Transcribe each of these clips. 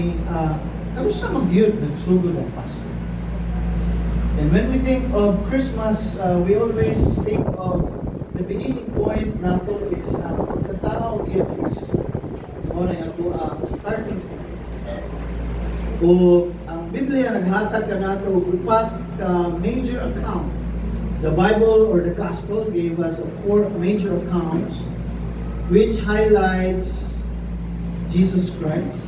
ni ano sa magyud nagsugod ang Pasko. And when we think of Christmas, we always think of the beginning point nato is ang pagkatao gyud ni Kristo. Mo na ato ang starting point. O ang Biblia naghatag kanato og upat ka major account. The Bible or the Gospel gave us four major accounts which highlights Jesus Christ.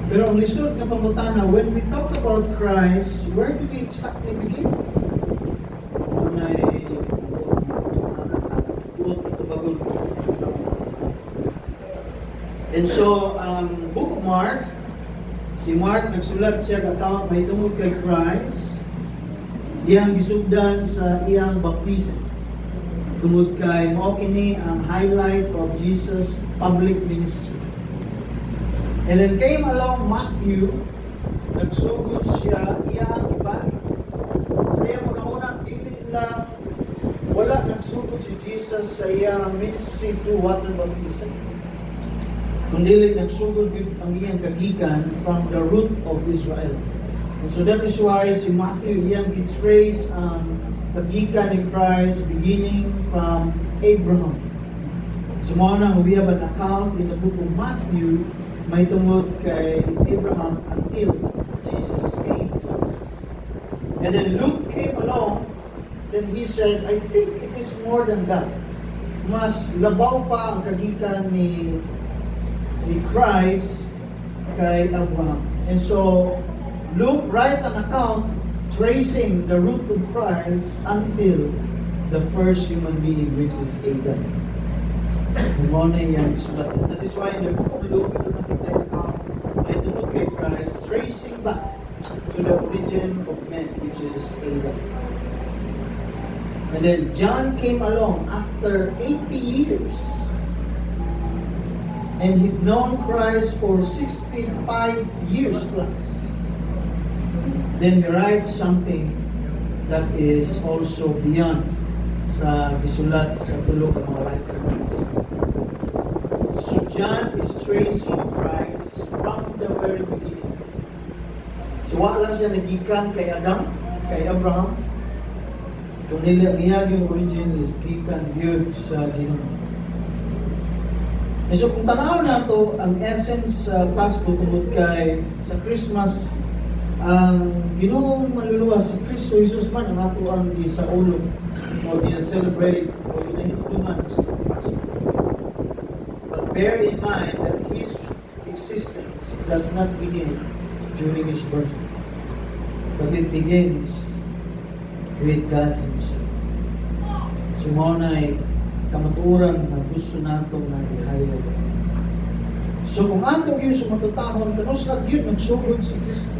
Pero ang lisod na pangutana, when we talk about Christ, where do we exactly begin? And so, book of Mark, si Mark nagsulat siya ng account may tungod kay Christ, iyang gisugdan sa iyang baptism. Tungod kay mao kini ang highlight of Jesus' public ministry. And then came along Matthew, nagsugod siya iyang ibalik. Sa iyang unang dili lang wala nagsugod si Jesus sa iyang ministry through water baptism. Kundi nagsugod ang iyang kagikan from the root of Israel. And so that is why si Matthew iyang gitrace ang kagikan ni Christ beginning from Abraham. So muna we have an account in the book of Matthew may tungod kay Abraham until Jesus came to us. And then Luke came along, then he said, I think it is more than that. Mas labaw pa ang kagikan ni Christ kay Abraham. And so Luke write an account tracing the root of Christ until the first human being, which is Adam. That is why in the book of Luke, ito nakita yung account ay tungod kay Christ, tracing back to the origin of man, which is Adam. And then John came along after 80 years. And he'd known Christ for 65 years plus. Then he writes something that is also beyond sa gisulat sa tulo ka mga writer. So John is tracing Christ from the very beginning. So wala lang siya nagikan kay Adam, kay Abraham. Kung niya yung origin is gikan yun sa Ginoo. So kung tanaw nato ang essence sa Pasko tungod kay sa Christmas, ang Ginoong manluluwas si Kristo Jesus man ang ato ang gisaulog o gina-celebrate o ginahinduman sa Pasko. But bear in mind that His existence does not begin during His birthday, but it begins with God Himself. So maunay kamaturan na gusto nato na i-highlight. So kung ato yung sumatutahon, kanos na yun nagsugod si Kristo.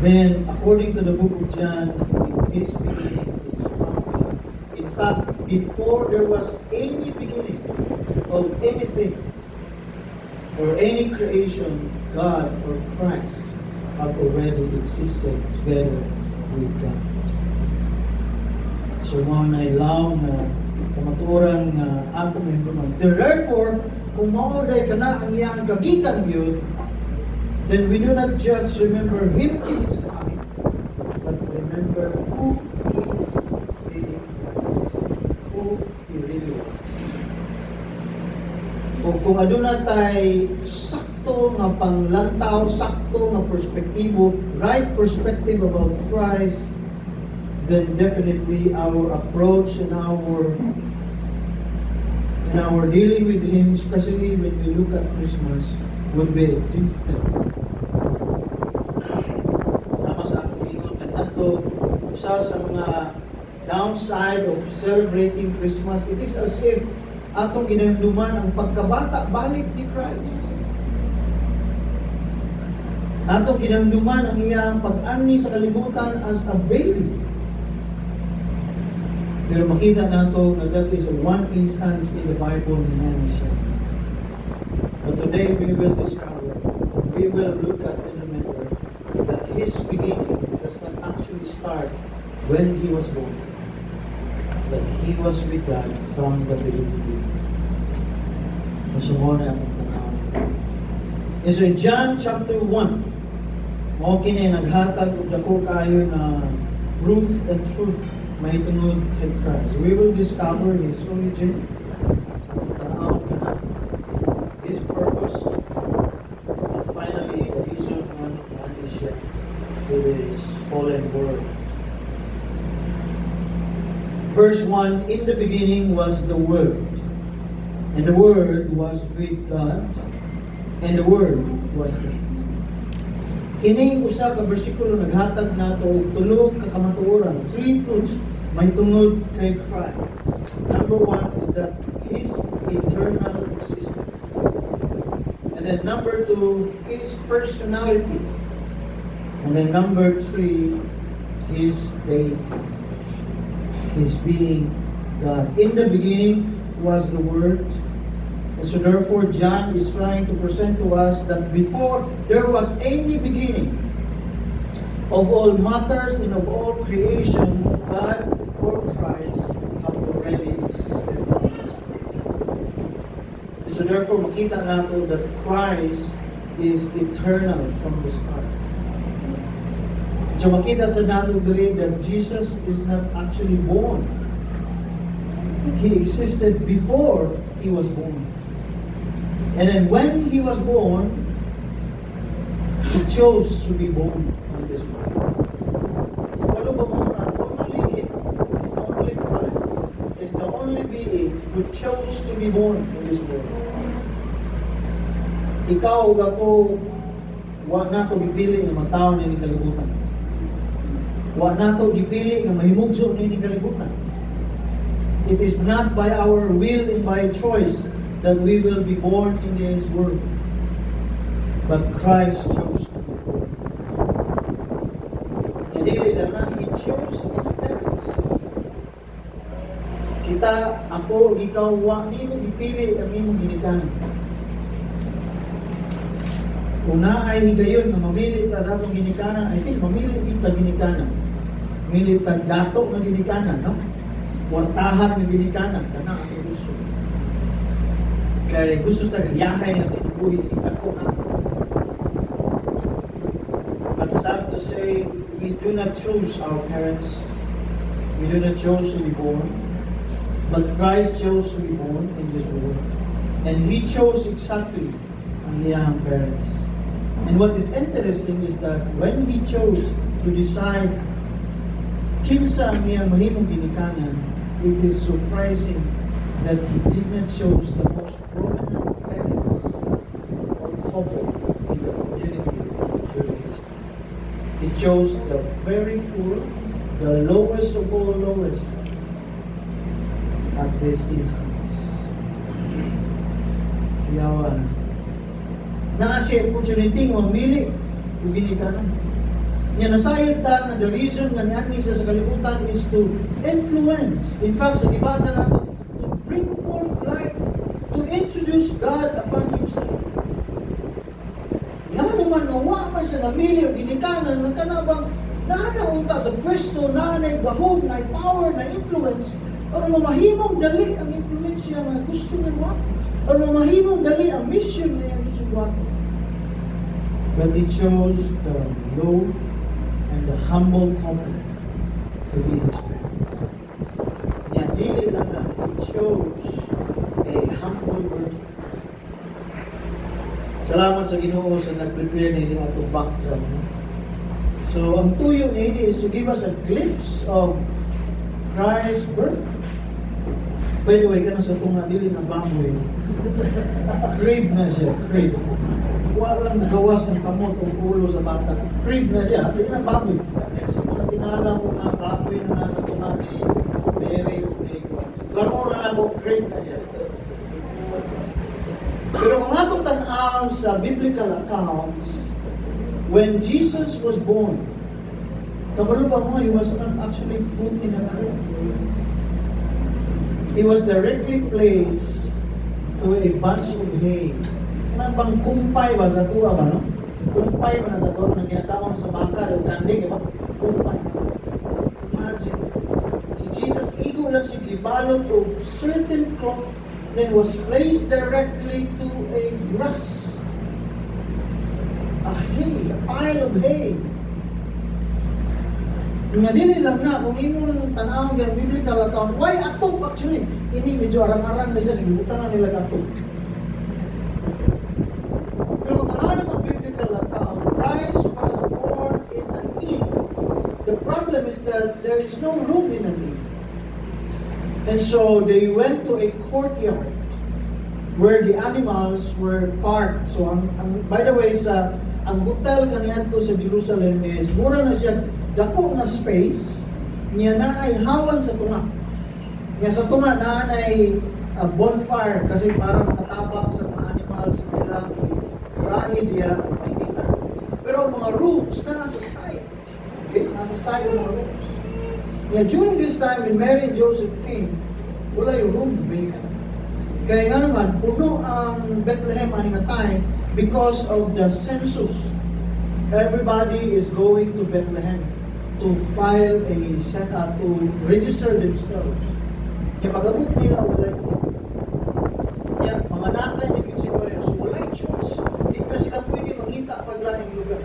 Then, according to the book of John, His beginning is from God. In fact, before there was any beginning of anything or any creation, God or Christ have already existed together with God. So mga nailaw na kamaturan na atong implement. Therefore, kung mauray ka na ang iyang kagikan yun, then we do not just remember Him in His coming, but remember who He is really was, who He really was. O kung aduna tay sakto nga panglantaw, sakto nga perspektibo, right perspective about Christ, then definitely our approach and our dealing with Him, especially when we look at Christmas, would be different. Sama sa akong ingon kaniadto, usa sa mga downside of celebrating Christmas, it is as if atong ginahimduman ang pagkabata balik ni Christ. Atong ginahimduman ang iyang pag-ani sa kalibutan as a baby. Pero makita nato na that is one instance in the Bible na siya. But today we will discover, we will look at and remember that His beginning does not actually start when He was born, but He was with God from the very beginning. Masumona ang tanaw. And so in John chapter 1, mao kini naghatag og dako kayo na proof and truth mahitungod kay Christ. We will discover His origin, tanaw kana, His purpose, and finally the reason man is siya to this fallen world. Verse 1, in the beginning was the Word, and the Word was with God, and the Word was God. Kining usa ka bersikulo naghatag nato og tulo ka kamatuoran, three truths mahitungod kay Christ. Number 1 is that His eternal existence. And then number 2, His personality. And then number 3, His deity. His being God. In the beginning was the Word. And so therefore, John is trying to present to us that before there was any beginning of all matters and of all creation, God or Christ have already existed from the start. And so therefore, makita nato that Christ is eternal from the start. So makita sa nato diri that Jesus is not actually born. He existed before He was born. And then when He was born, He chose to be born on this world. Walo ba mo na only Christ is the only being who chose to be born in this world. Ikaw ug ako, wa nato gipili nga mataw ni kalibutan. Wa nato gipili nga mahimugso ni kalibutan. It is not by our will and by choice that we will be born in this world. But Christ chose to be born. Hindi lang na, He chose His parents. Kita, ako, ikaw, di mo ipili ang imong ginikanan. Kung na ay higayon na mamili ta sa atong ginikanan, I think mamili kita ginikanan. Mamili ta dato na ginikanan, no? Wartahan ng ginikanan, kana ang gusto. Kaya gusto tayo yahay ang kinubuhi ako natin. But sad to say, we do not choose our parents. We do not choose to be born. But Christ chose to be born in this world. And He chose exactly ang iyang parents. And what is interesting is that when He chose to decide kinsa ang iyang mahimong ginikanan, it is surprising that He did not choose the most prominent parents or couple in the community during this time. He chose the very poor, the lowest of all lowest at this instance. Yawan. Naasi opportunity ng mamili kung ginikanan. Nga nasayod ta na the reason nga ni sa kalibutan is to influence. In fact, sa dibasa nato, bring forth light to introduce God upon Himself. Nga naman nawa man siya namili o ginikanan ng kanabang naanaunta sa pwesto, naanay gahom, na power, na influence, o mamahimong dali ang influensya na gusto ng wato, o mamahimong dali ang mission na yung gusto wato. But He chose the low and the humble couple to be His parents. Nga dili lang na He chose a humble birth. Salamat sa Ginoo sa nag-prepare nila atong backdrop. No? So, ang tuyo nila is to give us a glimpse of Christ's birth. By the way, kanang sa tunga, dili na bamoy. Crib na siya, crib. Walang gawas ng kamot o ulo sa bata. Crib na siya, dili na bamoy. So, katingala mo na bamoy na nasa tunga ni Mary o ni Laro na lang mo, crib na siya. Pero kung atong tanaw sa biblical accounts, when Jesus was born, kabalo ba mo, He was not actually put in a crib. He was directly placed to a bunch of hay. Kanang bang kumpay ba sa tuwa ba, no? Kumpay ba na sa tuwa na kinakaon sa baka o kandi, di ba? Kumpay. Imagine. Si Jesus, igo lang si gibalot o certain cloth, then was placed directly to a grass. pile of hay. Nga dili lang na, kung imong tanawang ng biblical account, why atop actually? Ini medyo arang-arang na siya, nagbutangan nila atop. Pero kung tanawang ng biblical account, Christ was born in an inn. The problem is that there is no room in an inn. And so they went to a courtyard where the animals were parked. So, by the way, ang hotel kaniadto sa Jerusalem is mura na siya dako na space niya na ay hawan sa tunga. Niya sa tunga na ay bonfire kasi parang katabak sa mga animals sa nilang grahe diya makikita. Pero ang mga rooms na sa side. Okay? Nasa side ng mga rooms. Niya during this time when Mary and Joseph came, wala yung room vacant. Kaya nga naman, puno ang Bethlehem aning nga time because of the census. Everybody is going to Bethlehem to file to register themselves. Kaya pag-abot nila, wala yun. Kaya mga nakay na kinsiparin, so wala yung choice. Hindi na sila pwede mangita paglaing lugar.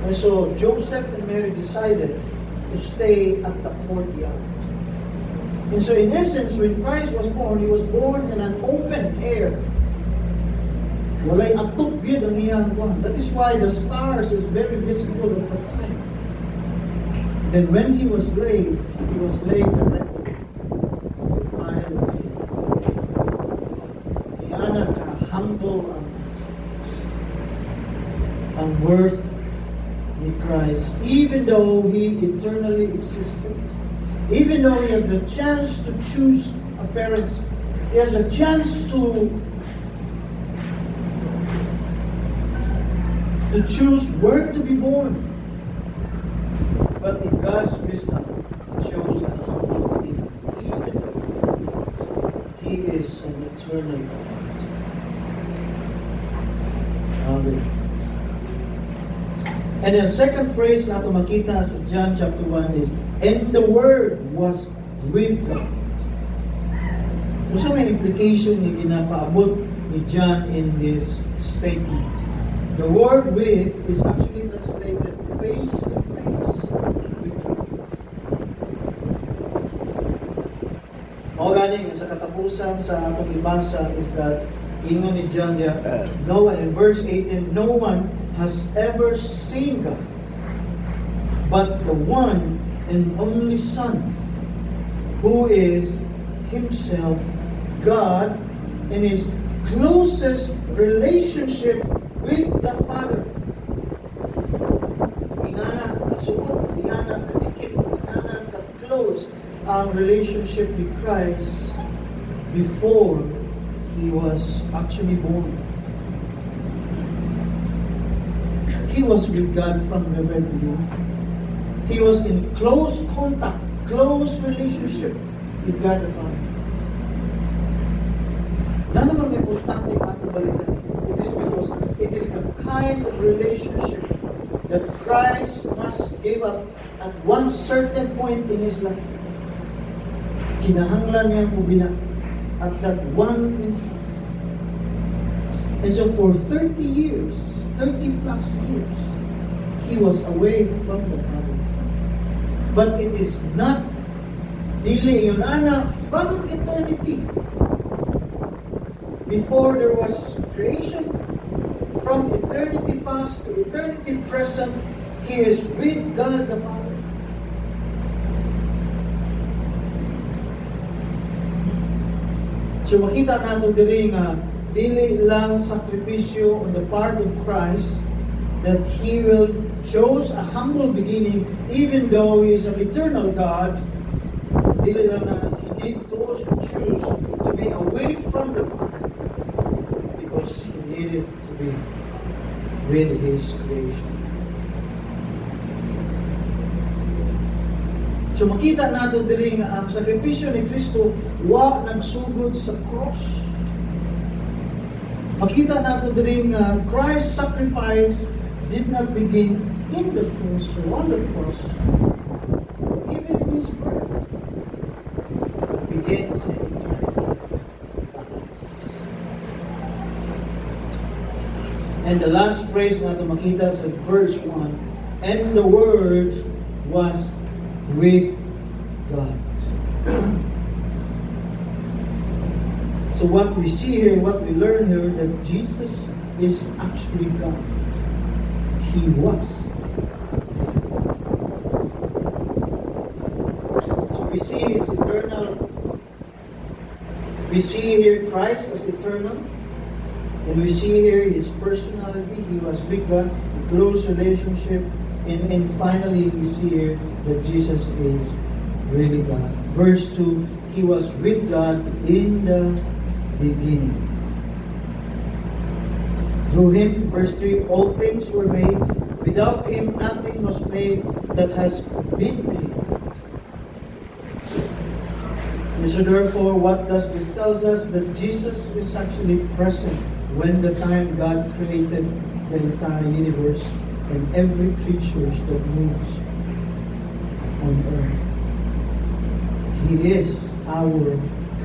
And so Joseph and Mary decided to stay at the courtyard. And so in essence, when Christ was born, He was born in an open air. Walay atop yun ang iyang buwan. That is why the stars is very visible at the time. Then when He was laid directly to the pile of hay. Iyan ka-humble ang worth ni Christ, even though He eternally existed. Even though He has the chance to choose a parents, He has a chance to choose where to be born. But in God's wisdom, He chose a humble beginning, even though He is an eternal God. Amen. And the second phrase na ito makita sa John chapter 1 is, and the Word was with God. So may implication na ginapaabot ni John in this statement. The word with is actually translated face to face with God. O gani, sa katapusan sa atong ibasa is that ingon ni John there, no one, in verse 18, no one has ever seen God, but the one and only Son, who is Himself God in His closest relationship with the Father. Ingana kasuot, ingana kadikit, ingana ka-close ang relationship with Christ before He was actually born. He was with God from the very beginning. He was in close contact, close relationship with God the Father. Na naman importante ato balikan. It is because it is the kind of relationship that Christ must give up at one certain point in His life. Kinahanglan niya mubiya at that one instance. And so for 30 years, 30 plus years, He was away from the Father. But it is not dili yun ana from eternity. Before there was creation, from eternity past to eternity present, He is with God the Father. So makita nato diri nga dili lang sakripisyo on the part of Christ that He will chose a humble beginning even though He is an eternal God. Dili lang na He did to also choose to be away from the Father because He needed to be with His creation. So makita nato diri nga ang sakripisyo ni Kristo wa nagsugod sa cross. Makita nato diri nga Christ's sacrifice did not begin in the cross or on the cross, even in His birth, but begins in eternity. And the last phrase na ito makita sa verse 1, and the Word was with God. So what we see here, what we learn here, that Jesus is actually God. He was God. So we see His eternal, we see here Christ as eternal, and we see here His personality. He was with God, a close relationship, and finally we see here that Jesus is really God. Verse 2, He was with God in the beginning. Through Him, verse 3, all things were made. Without Him, nothing was made that has been made. And so therefore, what does this tell us? That Jesus is actually present when the time God created the entire universe and every creature that moves on earth. He is our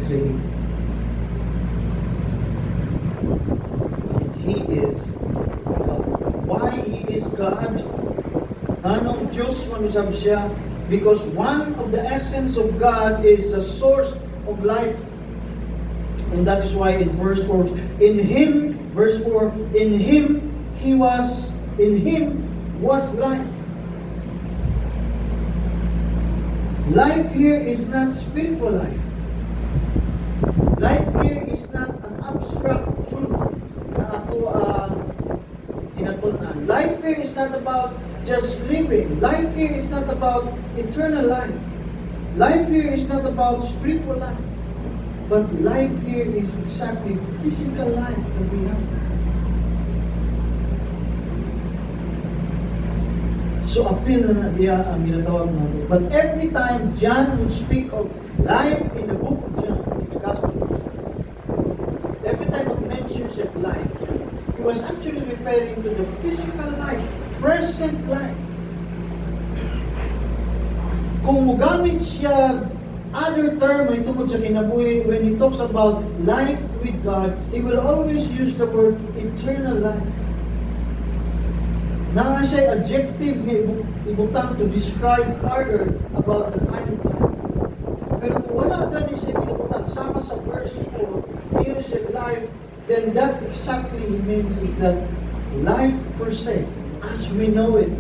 Creator. And He is God. Why He is God? Anong Diyos manusab siya? Because one of the essence of God is the source of life. And that is why in verse 4, in Him, verse 4, in Him was life. Life here is not spiritual life. Life here is not an abstract truth na ato hinatunan. Life here is not about just living. Life here is not about eternal life. Life here is not about spiritual life. But life here is exactly physical life that we have. So appeal na niya ang ginatawag natin. But every time John would speak of life in the book of John, in the Gospel of John, every time it mentions of life, he was actually referring to the physical life, present life. Kung mugamit siya other term ay tungkol sa kinabuhi, when he talks about life with God, he will always use the word eternal life. Na siya adjective ni ibutang to describe further about the kind of life. Pero kung wala gani siya ginibutang sama sa verse 4, here is life, then that exactly means is that life per se, as we know it.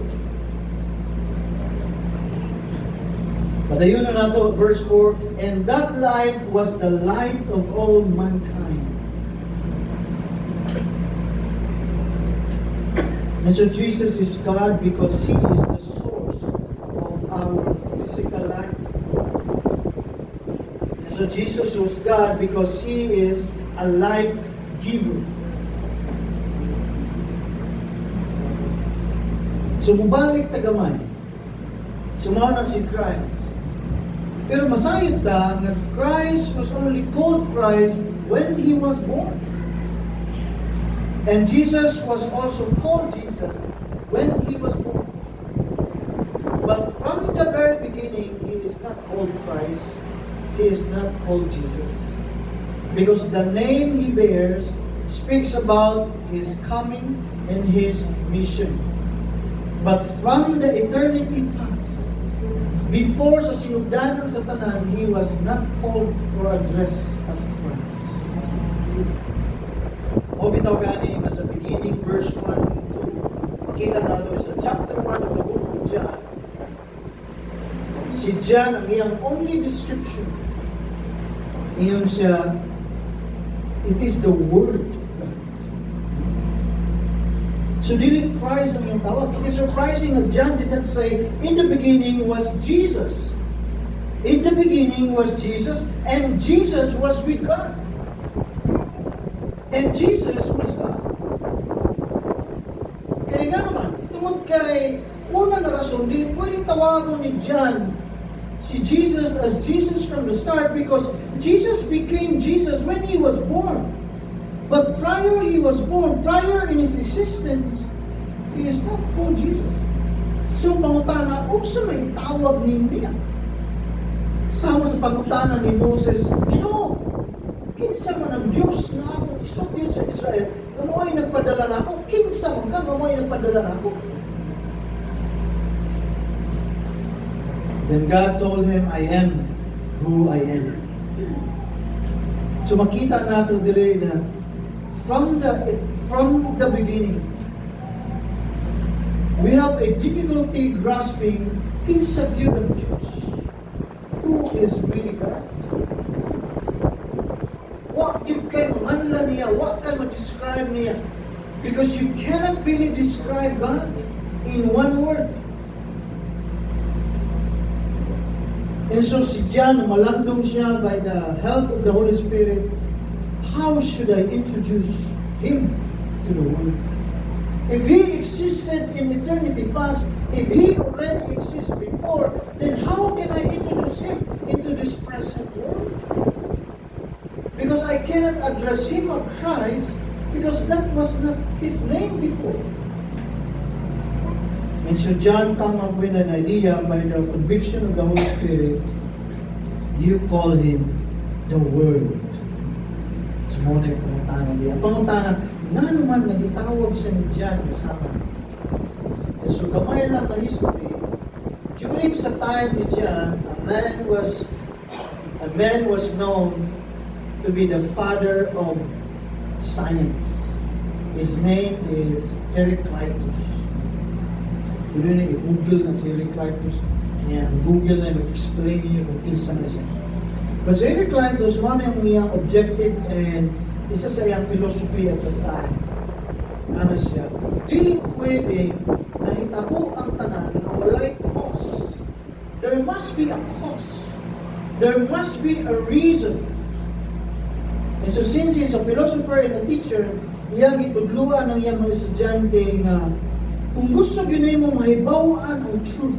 Padayon na nato, verse 4, and that life was the light of all mankind. And so Jesus is God because He is the source of our physical life. And so Jesus was God because He is a life giver. So mubalik tagamay. Sumaw na si Christ. Pero masayod ta nga Christ was only called Christ when He was born. And Jesus was also called Jesus when He was born. But from the very beginning, He is not called Christ. He is not called Jesus. Because the name He bears speaks about His coming and His mission. But from the eternity past, before sa sinugdanan sa tanan, He was not called or addressed as Christ. O bitaw gani sa beginning verse 1 and 2. Makita nato sa chapter 1 of the book of John. Si John, ang iyang only description, iyon siya, it is the Word of God. So dili Christ ang iyang tawag. It is surprising that John did not say, in the beginning was Jesus. In the beginning was Jesus, and Jesus was with God. And Jesus was God. Kaya nga naman, tungod kay una na rason, hindi pwedeng tawagan ni John si Jesus as Jesus from the start because Jesus became Jesus when He was born. But prior He was born, prior in His existence, He is not called Jesus. So pangutana, unsa may itawag niya? Sama sa pangutana ni Moses, Ginoo, kinsa man ang Diyos na ako isugid sa Israel, nga mo'y nagpadala na ako, kinsa man ka, nga mo'y nagpadala na ako. Then God told him, I am who I am. So makita nato dire na from the beginning, we have a difficulty grasping kinsa gyud ang Diyos. Who is really God? What you can manla niya, what can describe niya? Because you cannot really describe God in one word. And so si John, malandong siya by the help of the Holy Spirit. How should I introduce him to the world? If he existed in eternity past, if he already exists before, then how can I introduce him into this present world? Because I cannot address him as Christ, because that was not his name before. And so John come up with an idea by the conviction of the Holy Spirit. You call him the Word. So muna yung pangutanan niya. Ang pangutanan, nga naman nagitawag siya ni John kasama niya. And so gamay lang na history. During sa time ni John, a man was known to be the father of science. His name is Heraclitus. Pwede na i-google na si Heraclitus. Google na mag-explain niyo kung kinsa na siya. But si Heraclitus, one ang iyang objective and isa sa iyang philosophy at the time. Ano siya? Dili pwede na hitabo ang tanan na walay cause. There must be a cause. There must be a reason. And so since he's a philosopher and a teacher, iyang itudluan ng iyang mga estudyante nga kung gusto gyud mo mahibawaan ang truth,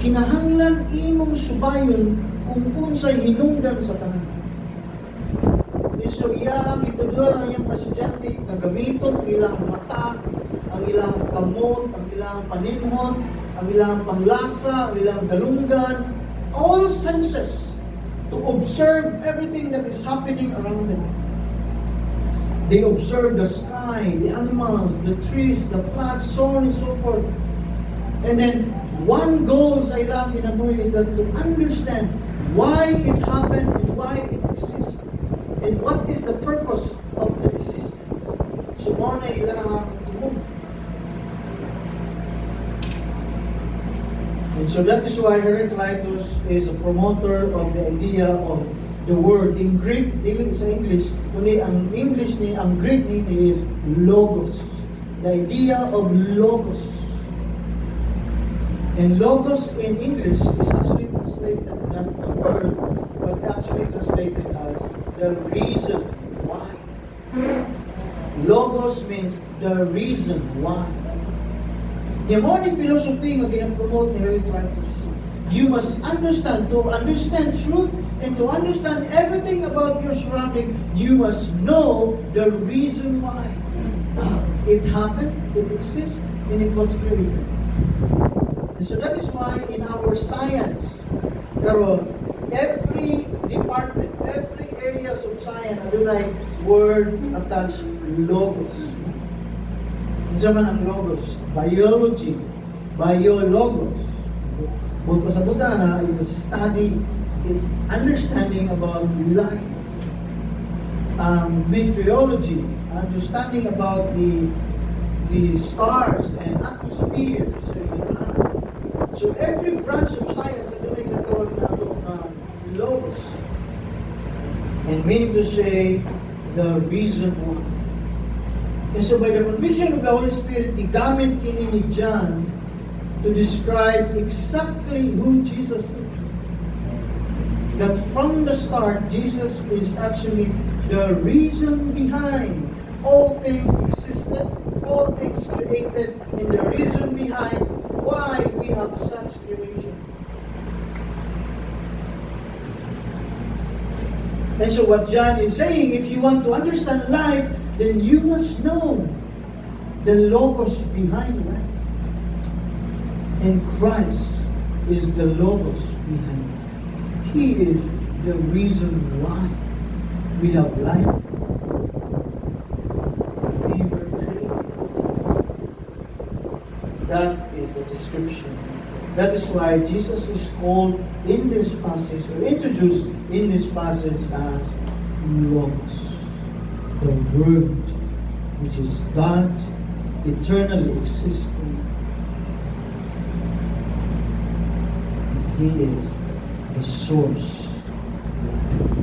kinahanglan imong subayon kung unsay hinungdan sa tanan. So iyang itudluan ng iyang mga estudyante nga gamiton ang ilang mata, ang ilang kamot, ang ilang panimhon, ang ilang panglasa, ang ilang dalunggan, all senses to observe everything that is happening around them. They observe the sky, the animals, the trees, the plants, so on and so forth. And then, one goal sa ilang kinabuhi is that to understand why it happened and why it exists. And what is the purpose of the existence. So, mo na ilang tumog. And so that is why Heraclitus is a promoter of the idea of the word in Greek, dili sa English, kundi ang English ni, ang Greek ni is logos. The idea of logos. And logos in English is actually translated not the word, but actually translated as the reason why. Logos means the reason why. The morning philosophy nga ginapromote ni Heraclitus. You must understand, to understand truth and to understand everything about your surrounding, you must know the reason why. It happened, it exists, and it was created. And so that is why in our science, pero every department, every areas of science, adunay word attached logos. Unsa man ang logos? Biology, biologos. Kung pasabutan na is a study, is understanding about life. Meteorology, understanding about the stars and atmosphere. So every branch of science, ito na ginatawag na logos. And meaning to say, the reason why. And so by the conviction of the Holy Spirit, gigamit kini ni John to describe exactly who Jesus is. That from the start, Jesus is actually the reason behind all things existed, all things created, and the reason behind why we have such creation. And so what John is saying, if you want to understand life, then you must know the logos behind life. And Christ is the logos behind life. He is the reason why. we have life, and we were created. That is the description. That is why Jesus is called in this passage, or introduced in this passage as Logos, the Word, which is God eternally existing. And He is the source of life.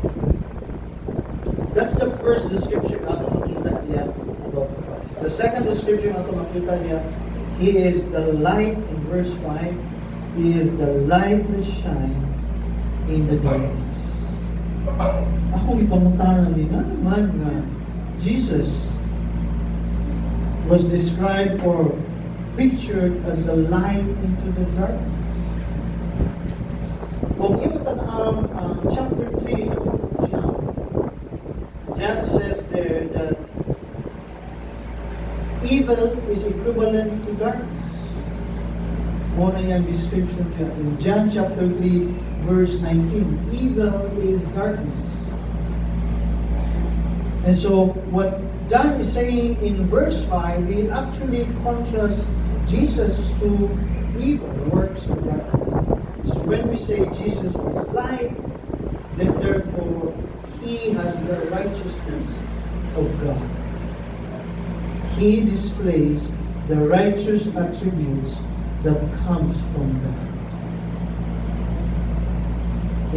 That's the first description na makita niya about Christ. The second description na makita niya, He is the light in verse 5. He is the light that shines in the darkness. Akong ipamutanan din na naman na Jesus was described or pictured as the light into the darkness. Kung imutan ang chapter 3 ng book of John, John says there that evil is equivalent to darkness. Muna yung description siya in John chapter 3 verse 19. Evil is darkness. And so what John is saying in verse 5, he actually contrasts Jesus to evil works of darkness. So when we say Jesus is light, then therefore He has the righteousness of God. He displays the righteous attributes that comes from God.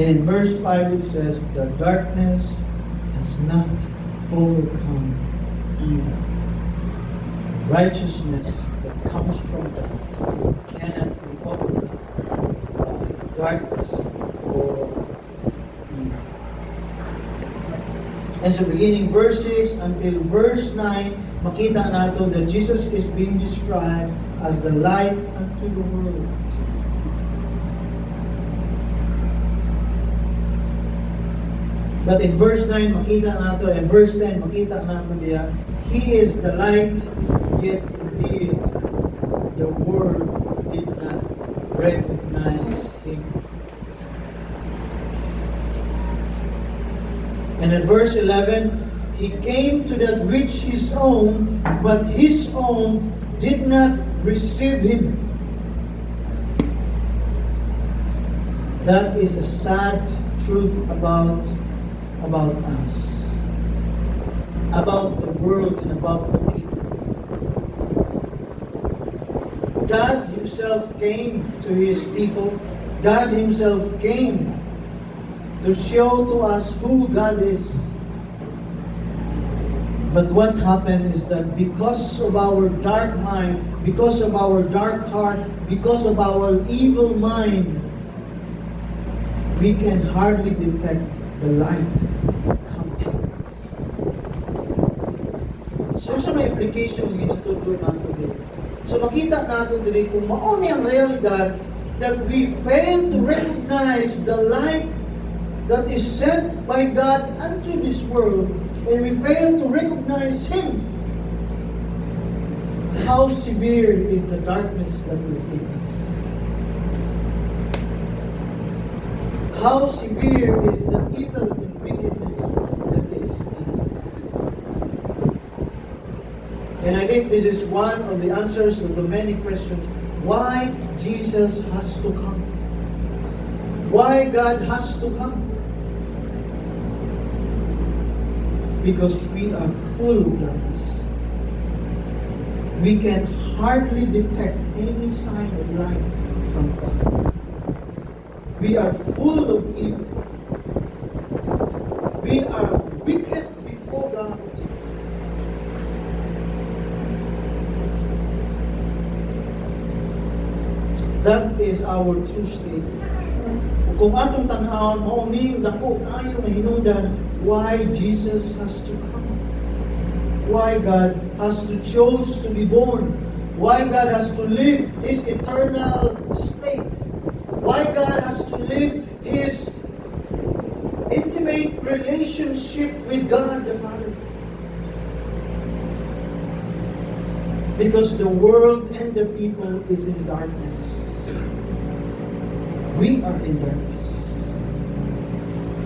And in verse 5 it says, the darkness has not overcome evil. Righteousness that comes from God cannot be overcome by darkness or evil. And so beginning verse 6 until verse 9, makita nato that Jesus is being described as the light unto the world. But in verse 9, makita nato, and verse 10, makita nato diya, He is the light, yet indeed the world did not recognize Him. And in verse 11, He came to that which His own, but His own did not receive Him. That is a sad truth about us, about the world and about the people. God Himself came to His people. God Himself came to show to us who God is. But what happened is that because of our dark mind, because of our dark heart, because of our evil mind, we can hardly detect the light that comes to us. So sa may application yung ginuturo natin dito. So makita natin dito kung mauni ang realidad that we fail to recognize the light that is sent by God unto this world, and we fail to recognize Him. How severe is the darkness that is in us? How severe is the evil and wickedness that is in us? And I think this is one of the answers to the many questions. Why Jesus has to come? Why God has to come? Because we are full of darkness. We can hardly detect any sign of light from God. We are full of evil. We are wicked before God. That is our true state. Kung atong tanahon, mauni dako tayo nga hinungdan why Jesus has to come. Why God has to choose to be born. Why God has to live His eternal state. Why God has to live His intimate relationship with God the Father. Because the world and the people is in darkness. We are in darkness.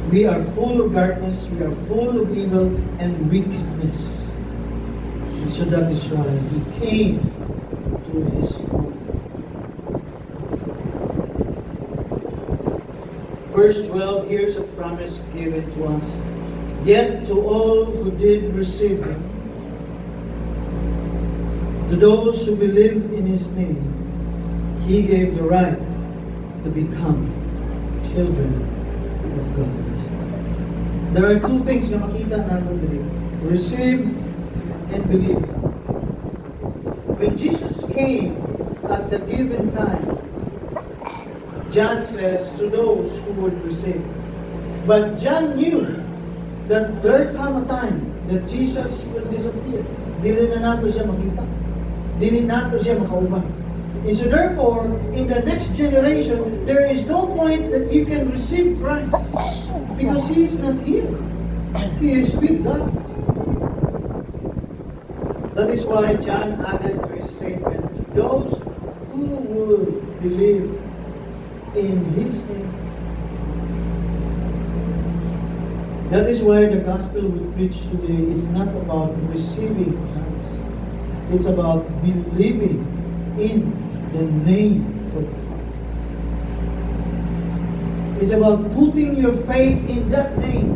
We are full of darkness, we are full of evil and wickedness. And so that is why He came to His own. Verse 12, here's a promise given to us. Yet to all who did receive Him, to those who believe in His name, He gave the right to become children of God. There are two things na makita natin dito. Receive and believe. When Jesus came at the given time, John says to those who would receive. But John knew that there come a time that Jesus will disappear. Dili na nato siya makita. Dili nato siya makauban. And so therefore, in the next generation, there is no point that you can receive Christ. Because He is not here. He is with God. That is why John added to his statement, to those who will believe in His name. That is why the gospel we preach today is not about receiving Christ. It's about believing in the name of Christ. It's about putting your faith in that name,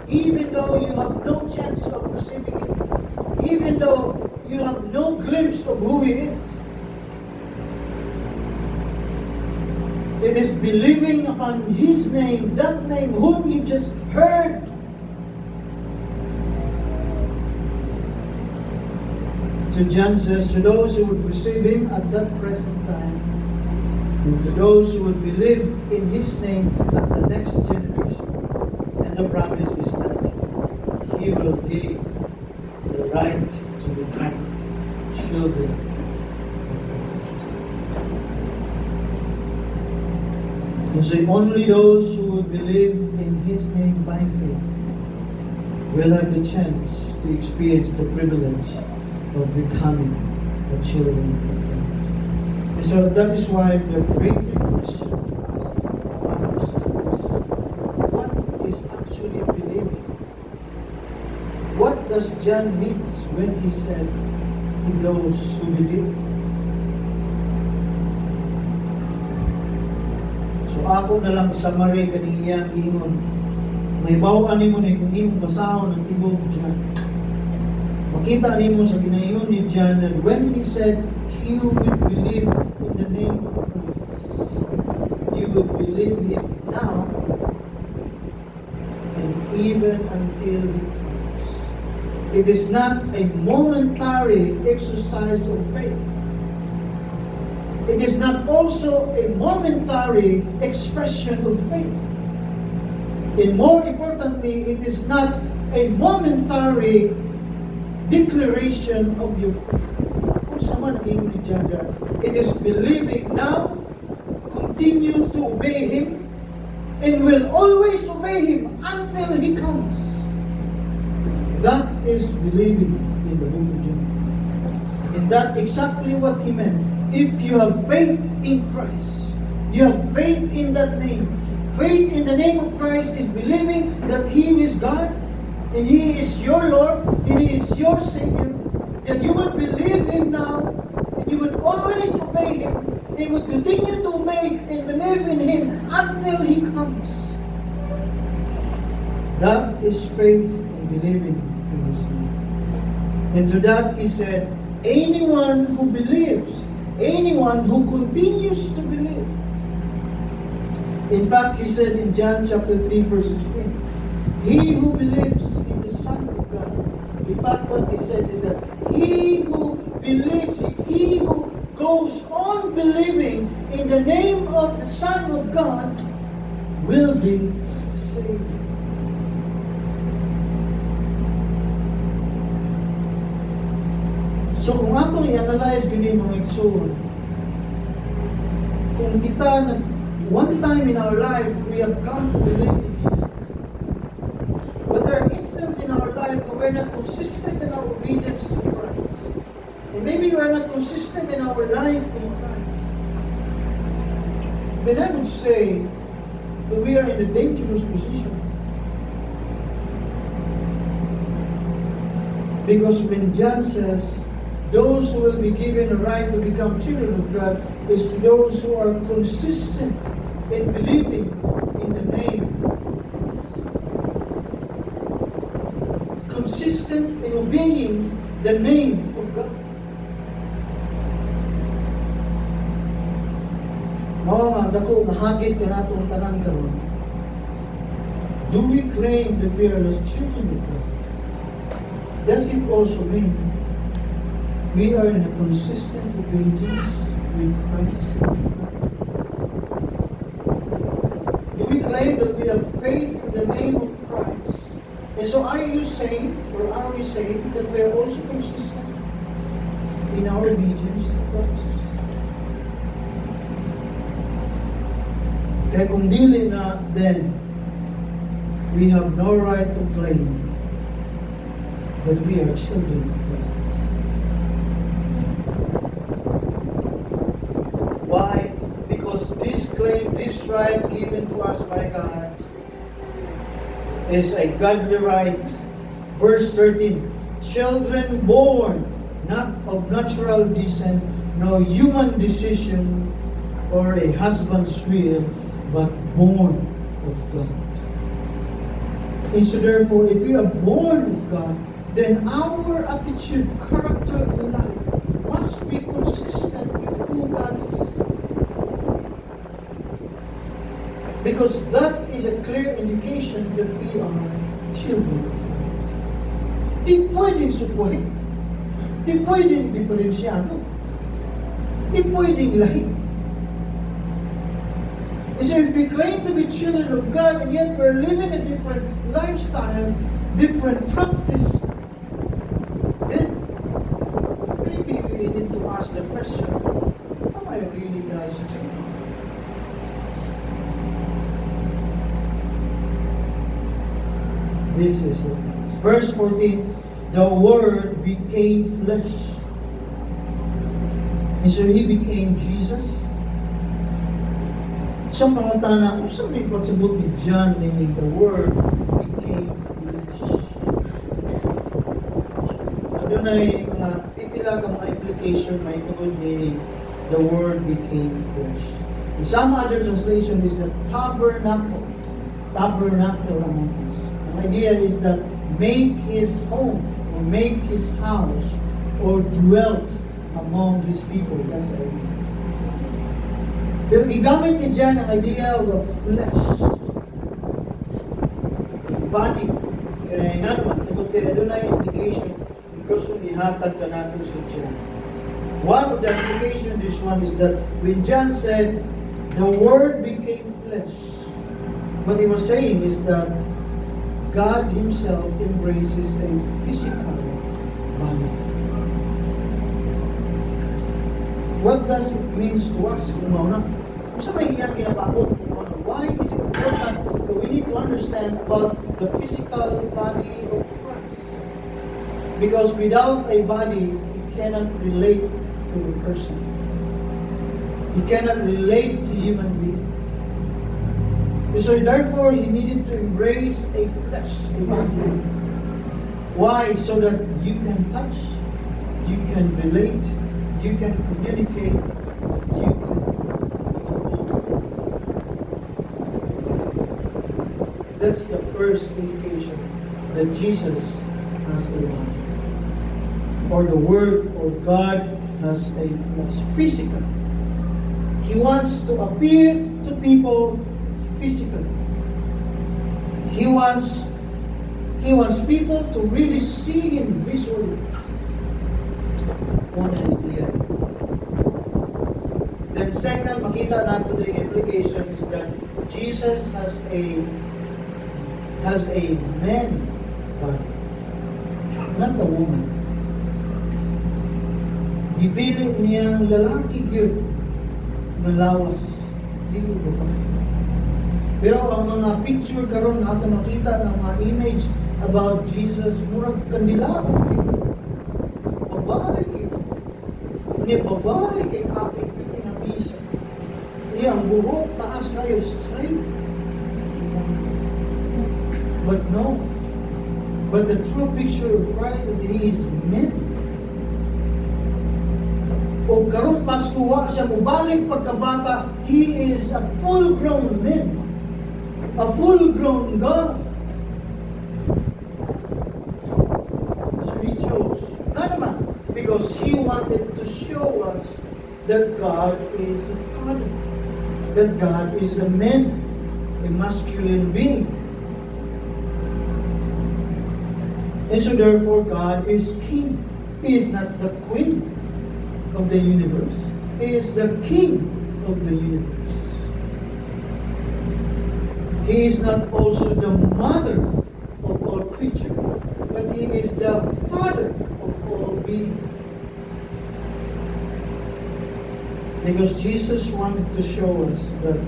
even though you have no chance of receiving it, even though you have no glimpse of who He is. It is believing upon His name, that name whom you just heard. So John says, to those who would receive Him at that present time, and to those who would believe in His name at the next generation. And the promise is that He will give the right to become children of God. And so only those who would believe in His name by faith will have the chance to experience the privilege of becoming the children of God. And so that is why the greater question to us about ourselves, what is actually believing? What does John mean when he said, to those who believe? So ako na lang summary kaning iyang ingon. May bawaan nimo ni kung imong basahon ang tibok John. Makita nimo sa ginaingon ni John that when he said, he would believe in the name of Christ, you would believe Him now and even until He comes. It is not a momentary exercise of faith. It is not also a momentary expression of faith. And more importantly, it is not a momentary declaration of your faith. Kung sama naging ni John, it is believing now, continue to obey Him, and will always obey Him until He comes. That is believing in the book of John. And that's exactly what he meant. If you have faith in Christ, you have faith in that name. Faith in the name of Christ is believing that He is God, and He is your Lord, and He is your Savior, that you would believe Him now, and you would always obey Him, and you would continue to obey and believe in Him until He comes. That is faith and believing in His name. And to that He said, anyone who believes, anyone who continues to believe. In fact, He said in John chapter 3 verse 16, he who believes in the Son of God. In fact, what He said is that he who believes, he who goes on believing in the name of the Son of God will be saved. So kung atong i-analyze gini mga igsoon, kung kita one time in our life we have come to believe in Jesus, but there are instances in our life where we're not consistent in our obedience to Christ, and maybe we're not consistent in our life in Christ, then I would say that we are in a dangerous position. Because when John says, those who will be given a right to become children of God is those who are consistent in believing in the name. Consistent in obeying the name of God. Mao nga dako mahagit ka natong tanan karon. Do we claim that we are the children of God? Does it also mean we are in a consistent obedience with Christ? Do we claim that we have faith in the name of Christ? And so are you saying, or are we saying, that we are also consistent in our obedience to Christ? Kaya kung dili na, then we have no right to claim that we are children of God. Why? Because this claim, this right given to us by God is a godly right. Verse 13, children born not of natural descent, no human decision or a husband's will, but born of God. And so therefore, if we are born of God, then our attitude, character in life must be consistent with who God is. Because that is a clear indication that we are children of God. Di pwedeng supuhin. Di pwedeng diferensyado. Di pwedeng lahi. So if we claim to be children of God and yet we're living a different lifestyle, different practice, then maybe we need to ask the question, am I really God's child? This is it. Verse 14, the Word became flesh. And so He became Jesus. Sa pangutana, kung saan din pagsabot ni John, meaning the Word became flesh. Adunay mga pipila ka mga implication, may tungod meaning the Word became flesh. In some other translation is the tabernacle. Tabernacle among us. The idea is that make His home, or make His house, or dwelt among His people. That's the idea. Pero gigamit ni John ang idea of a flesh. A body. Kaya nga naman, tungkol kaya doon ay indication gusto ihatag ka natin sa John. One of the application this one is that when John said, the Word became flesh, what he was saying is that God Himself embraces a physical body. What does it mean to us? Kung sa may iyang kinapabot, why is it important that we need to understand about the physical body of Christ? Because without a body, He cannot relate to the person. He cannot relate to human being. So therefore, He needed to embrace a flesh, a body. Why? So that you can touch, you can relate, you can communicate, you can be involved. That's the first indication that Jesus has a body. Or the Word or God has a flesh. Physical. He wants to appear to people physically. He wants people to really see Him visually. Una idea. Then second, makita natin the implication is that Jesus has a man body, not a woman. Gipili niyang lalaki gyud malawas, dili babae. Pero ang mga picture karon nga ato makita ng mga image about Jesus, murag kandila. Babae ito. Ni babae kay kapit piti nga bisa. Ni ang buhok taas kayo straight. But no, But the true picture of Christ that He is man. O karong Pasko wa siya mubalik pagkabata, He is a full-grown man. A full-grown God. So He chose. Not naman, because He wanted to show us that God is a Father. That God is a man, a masculine being. And so therefore God is King. He is not the Queen of the universe. He is the King of the universe. He is not also the mother of all creatures, but He is the Father of all beings. Because Jesus wanted to show us that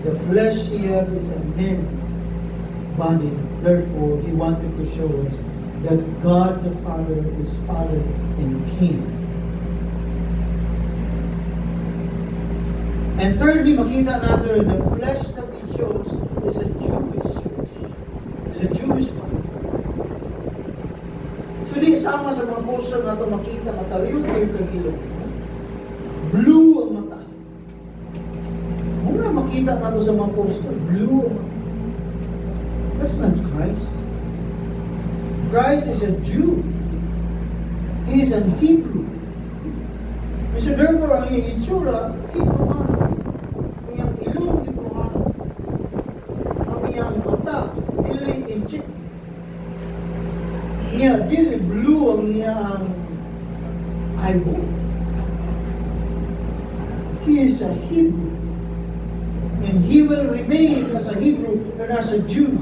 the flesh He had is a man body. Therefore, He wanted to show us that God the Father is Father and King. And thirdly, makita natin the flesh that He chose is a Jewish flesh. It's a Jewish body. So di sama sa mga puso na ito makita kataliw tayo kagilong. Blue ang mata. Muna makita na ito sa mga poster. Blue ang mata. That's not Christ. Christ is a Jew. He is an Hebrew. And so therefore, ang iyong itsura, Hebrew-hana. Ang iyong ilong, Hebrew-hana. Ang iyong mata, dili inchik. Nga, dili blue ang iyong eyeball. He is a Hebrew. And He will remain as a Hebrew and as a Jew.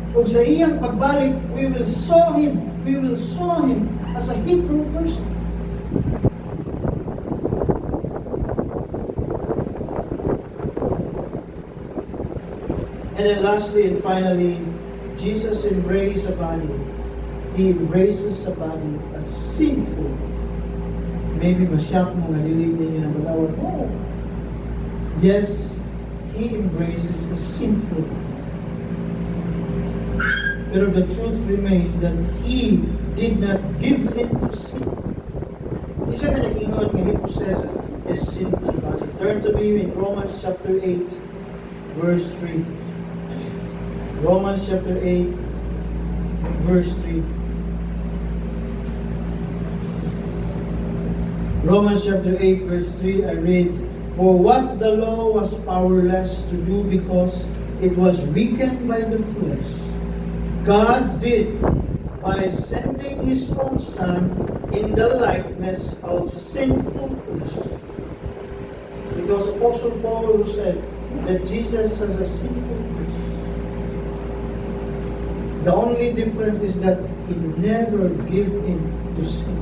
Kung sa iyang pagbalik, we will saw Him as a Hebrew person. And then lastly and finally, Jesus embraced a body. He embraces a body, a sinful. Maybe masyak mo nga dilig ninyo na malawat. No. Yes, He embraces a sinful body. Pero the truth remains that He did not give in to sin. Isa ka nag-ingon nga He possesses a sinful body. Turn to me in Romans chapter 8, verse 3. Romans chapter 8, verse 3. Romans chapter 8, verse 3, I read, "For what the law was powerless to do because it was weakened by the flesh, God did by sending His own Son in the likeness of sinful flesh." Because Apostle Paul said that Jesus has a sinful flesh. The only difference is that He never gave in to sin.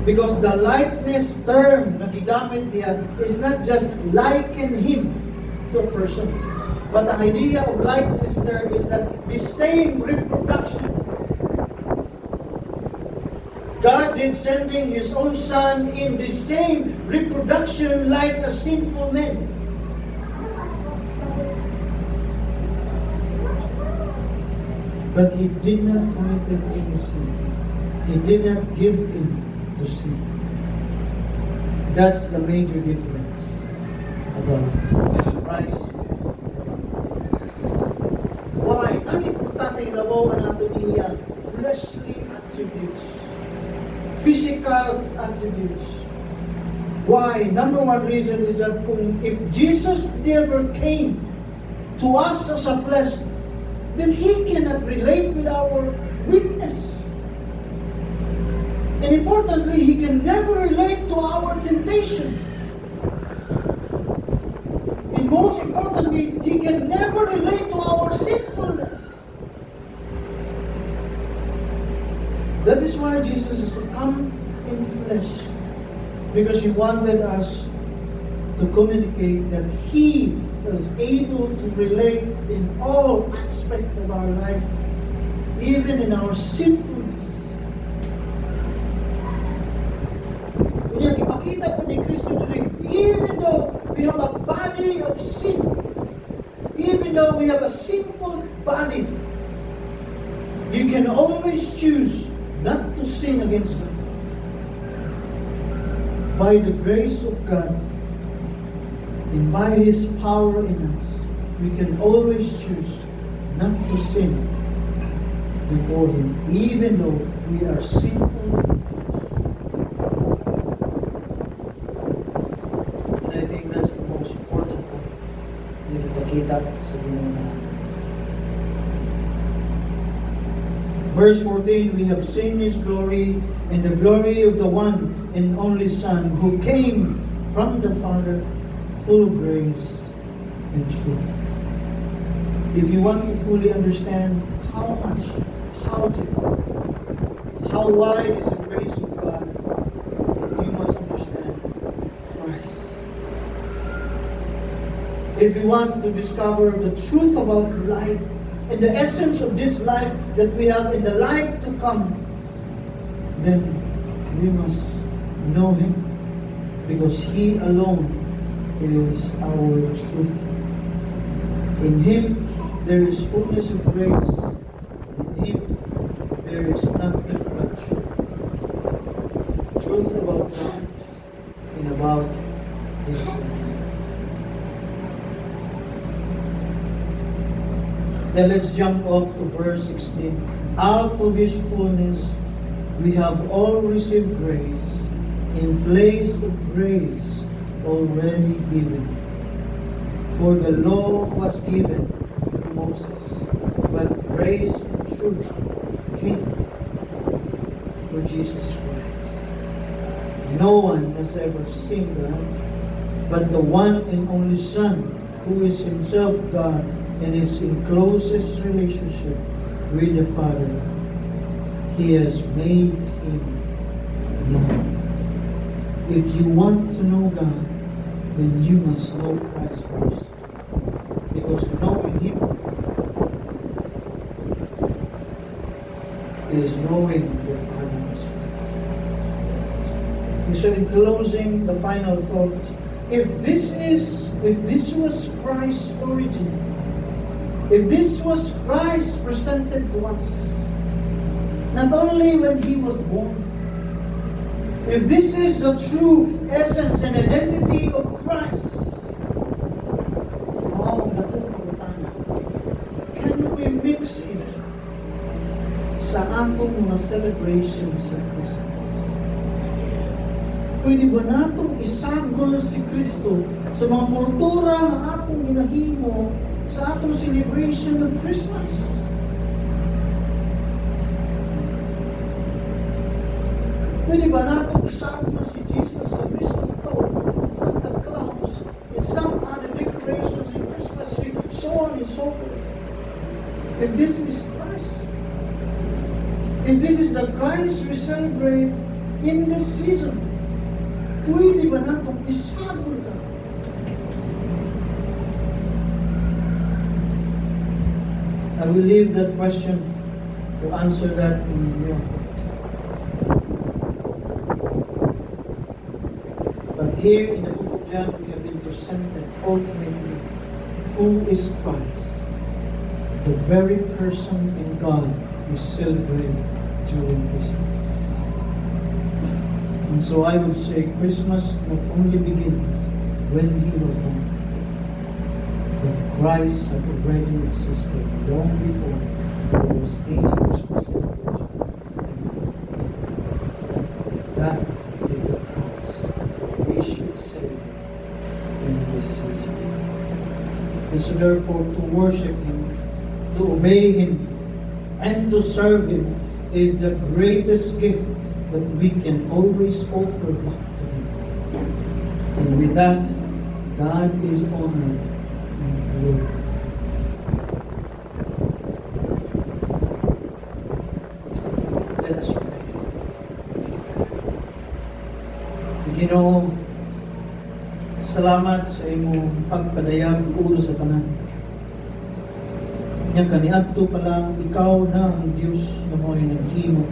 Because the likeness term na gigamit niya is not just liken Him to a person. But the idea of likeness there is that the same reproduction. God did sending His own Son in the same reproduction like a sinful man. But He did not commit any sin. He did not give in to sin. That's the major difference about Christ. Why? Ang importante yung labawan natin niya, fleshly attributes, physical attributes. Why? Number one reason is that if Jesus never came to us as a flesh, then He cannot relate with our weakness. And importantly, He can never relate to our temptation. And most importantly, He can never relate to our sinfulness. That is why Jesus is to come in flesh. Because He wanted us to communicate that He was able to relate in all aspects of our life, even in our sinfulness. Kaya ipakita po ni Kristo rin, even though we have a body of sin, even though we have a sinful body, can always choose not to sin against God. By the grace of God and by His power in us, we can always choose not to sin before Him, even though we are sinful in flesh. And I think that's the most important point na ipakita sa Panginoon natin. Verse 14, we have seen His glory and the glory of the one and only Son who came from the Father, full of grace and truth. If you want to fully understand how much, how deep, how wide is the grace of God, then you must understand Christ. If you want to discover the truth about life and the essence of this life that we have in the life to come, then we must know Him, because He alone is our truth. In Him there is fullness of grace. In Him there is nothing but truth. Truth about God and about this life. Then let's jump off to verse 16. Out of His fullness we have all received grace in place of grace already given. For the law was given through Moses, but grace and truth came through Jesus Christ. No one has ever seen God, but the one and only Son, who is Himself God and is in closest relationship with the Father. He has made Him known. If you want to know God, then you must know Christ first. Because knowing Him is knowing the Father as well. And so in closing, the final thought, if this was Christ's origin, if this was Christ presented to us, not only when He was born, if this is the true essence and identity of Christ, can we mix it sa atong mga celebration sa Christmas? Pwede ba natong isagol si Kristo sa mga kultura nga atong ginahimo sa atong celebration of Christmas? Pwede ba natong isagol si Jesus sa mistletoe at Santa Claus and some other decorations in Christmas tree, so on and so forth? If this is Christ, if this is the Christ we celebrate in this season, pwede ba natong isagol ka? I will leave that question to answer that in your heart. But here in the book of John, we have been presented ultimately who is Christ, the very person in God we celebrate during Christmas. And so I would say Christmas not only begins when He was born, but Christ had already existed long before there was any Christmas celebration. And that is the Christ that we should celebrate in this season. And so therefore, to worship Him, to obey Him, and to serve Him is the greatest gift that we can always offer back to Him. And with that, God is honored and glorified. Let us pray. Ginoo, salamat sa imong pagpadayag ulo sa tanan. Nya kaniadto pa lang ikaw na ang Dios nga mo ni naghimo